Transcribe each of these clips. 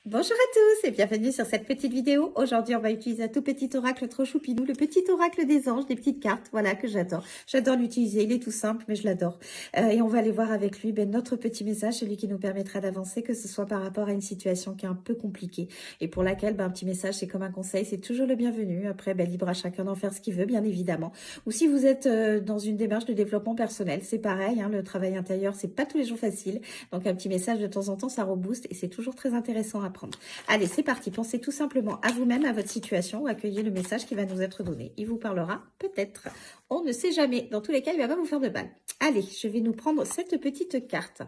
Bonjour à tous et bienvenue sur cette petite vidéo. Aujourd'hui, on va utiliser un tout petit oracle trop choupinou, le petit oracle des anges, des petites cartes, voilà, que j'adore. J'adore l'utiliser, il est tout simple, mais je l'adore. Et on va aller voir avec lui notre petit message, celui qui nous permettra d'avancer, que ce soit par rapport à une situation qui est un peu compliquée et pour laquelle un petit message, c'est comme un conseil, c'est toujours le bienvenu. Après, libre à chacun d'en faire ce qu'il veut, bien évidemment. Ou si vous êtes dans une démarche de développement personnel, c'est pareil, le travail intérieur, c'est pas tous les jours facile. Donc, un petit message de temps en temps, ça rebooste et c'est toujours très intéressant à prendre. Allez, c'est parti. Pensez tout simplement à vous-même, à votre situation, ou accueillez le message qui va nous être donné. Il vous parlera peut-être. On ne sait jamais. Dans tous les cas, il va pas vous faire de mal. Allez, je vais nous prendre cette petite carte.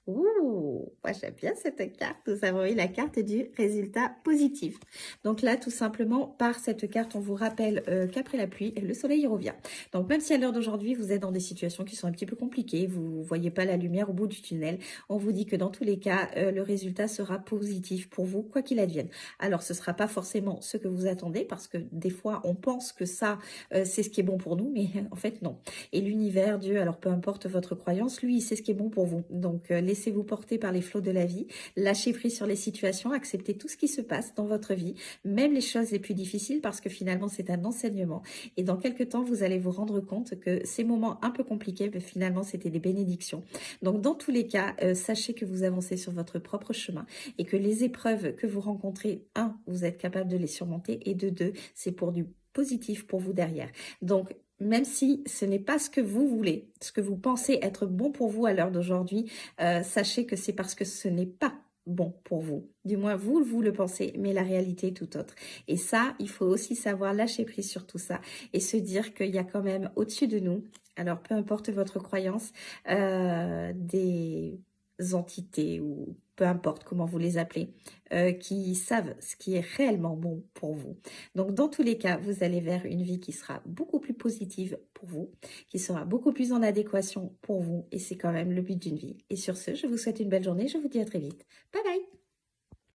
Ouh, moi j'aime bien cette carte. Nous avons eu la carte du résultat positif. Donc là, tout simplement, par cette carte, on vous rappelle qu'après la pluie, le soleil revient. Donc même si à l'heure d'aujourd'hui, vous êtes dans des situations qui sont un petit peu compliquées, vous ne voyez pas la lumière au bout du tunnel, on vous dit que dans tous les cas, le résultat sera positif pour vous, quoi qu'il advienne. Alors, ce ne sera pas forcément ce que vous attendez, parce que des fois, on pense que ça, c'est ce qui est bon pour nous, mais en fait, non. Et l'univers, Dieu, alors peu importe votre croyance, lui, il sait ce qui est bon pour vous. Donc, laissez-vous porter par les flots de la vie, lâchez prise sur les situations, acceptez tout ce qui se passe dans votre vie, même les choses les plus difficiles, parce que finalement, c'est un enseignement. Et dans quelques temps, vous allez vous rendre compte que ces moments un peu compliqués, finalement, c'était des bénédictions. Donc, dans tous les cas, sachez que vous avancez sur votre propre chemin et que les épreuves que vous rencontrez, vous êtes capable de les surmonter, et de deux, c'est pour du positif pour vous derrière. Donc, même si ce n'est pas ce que vous voulez, ce que vous pensez être bon pour vous à l'heure d'aujourd'hui, sachez que c'est parce que ce n'est pas bon pour vous. Du moins, vous le pensez, mais la réalité est tout autre. Et ça, il faut aussi savoir lâcher prise sur tout ça et se dire qu'il y a quand même au-dessus de nous, alors peu importe votre croyance, des entités ou peu importe comment vous les appelez, qui savent ce qui est réellement bon pour vous. Donc, dans tous les cas, vous allez vers une vie qui sera beaucoup plus positive pour vous, qui sera beaucoup plus en adéquation pour vous, et c'est quand même le but d'une vie. Et sur ce, je vous souhaite une belle journée, je vous dis à très vite. Bye bye!